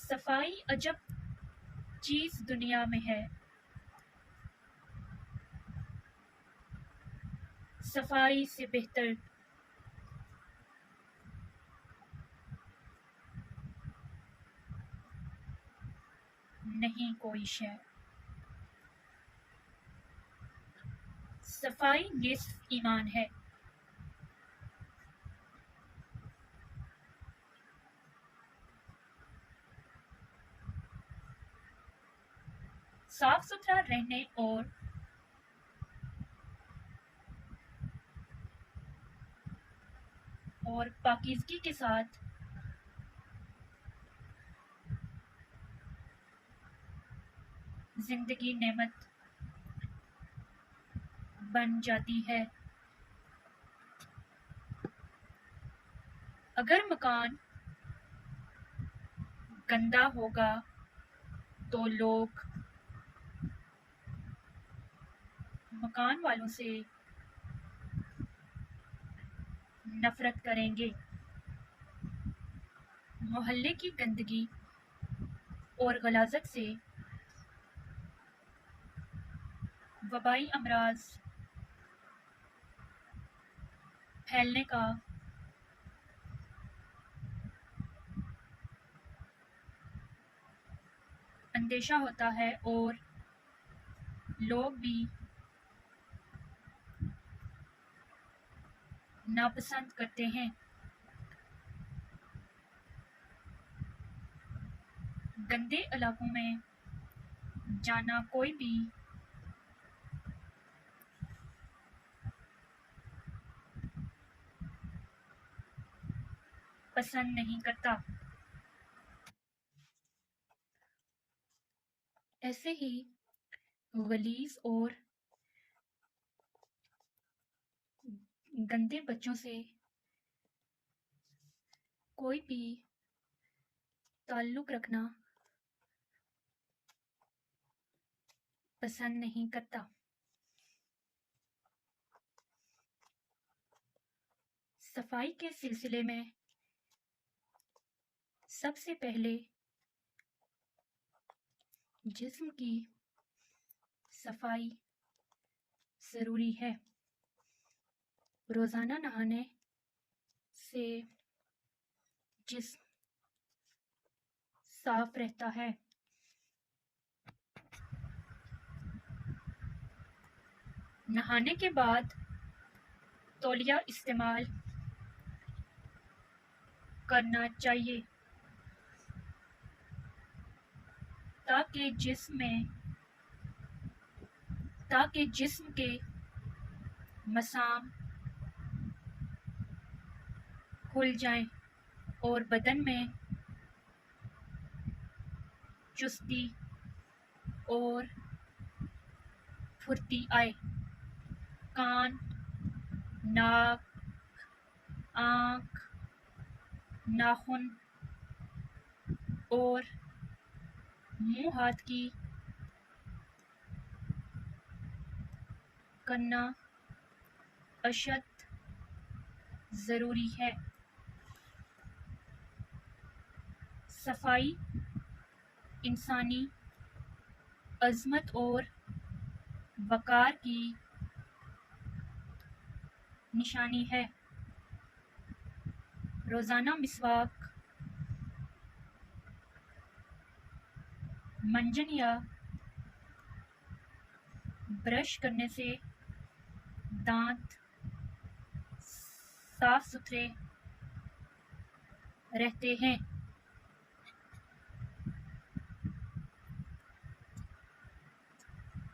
صفائی عجب چیز دنیا میں ہے، صفائی سے بہتر نہیں کوئی شے۔ صفائی نصف ایمان ہے۔ صاف ستھرا رہنے اور پاکیزگی کے ساتھ زندگی نعمت بن جاتی ہے۔ اگر مکان گندا ہوگا تو لوگ مکان والوں سے نفرت کریں گے۔ محلے کی گندگی اور غلاظت سے وبائی امراض پھیلنے کا اندیشہ ہوتا ہے اور لوگ بھی ناپسند کرتے ہیں۔ گندے علاقوں میں جانا کوئی بھی پسند نہیں کرتا۔ ایسے ہی غلیظ اور گندے بچوں سے کوئی بھی تعلق رکھنا پسند نہیں کرتا۔ صفائی کے سلسلے میں سب سے پہلے جسم کی صفائی ضروری ہے۔ روزانہ نہانے سے جسم صاف رہتا ہے۔ نہانے کے بعد تولیہ استعمال کرنا چاہیے تاکہ جسم کے مسام کھل جائیں اور بدن میں چستی اور پھرتی آئے۔ کان، ناک، آنکھ، ناخن اور منہ ہاتھ کی کرنا اشد ضروری ہے۔ صفائی انسانی عظمت اور وقار کی نشانی ہے۔ روزانہ مسواک، منجن یا برش کرنے سے دانت صاف ستھرے رہتے ہیں۔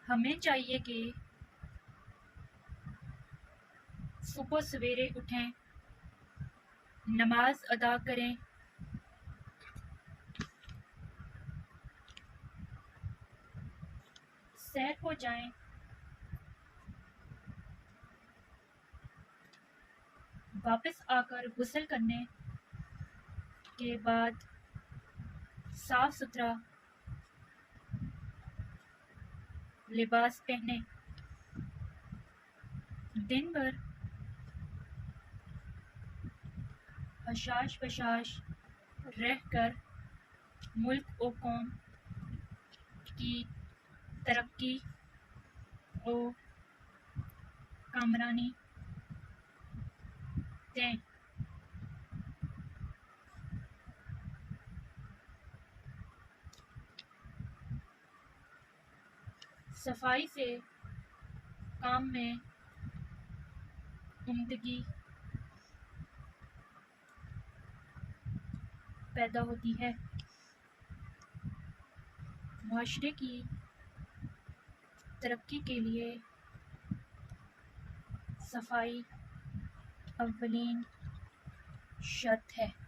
ہمیں چاہیے کہ صبح سویرے اٹھیں، نماز ادا کریں، سیر کو جائیں، واپس آ کر غسل کرنے کے بعد صاف ستھرا لباس پہنیں۔ دن بھر حشاش بشاش رہ کر ملک و قوم کی ترقی و کامرانی دیں۔ صفائی سے کام میں عمدگی پیدا ہوتی ہے۔ معاشرے کی ترقی کے لیے صفائی اولین شرط ہے۔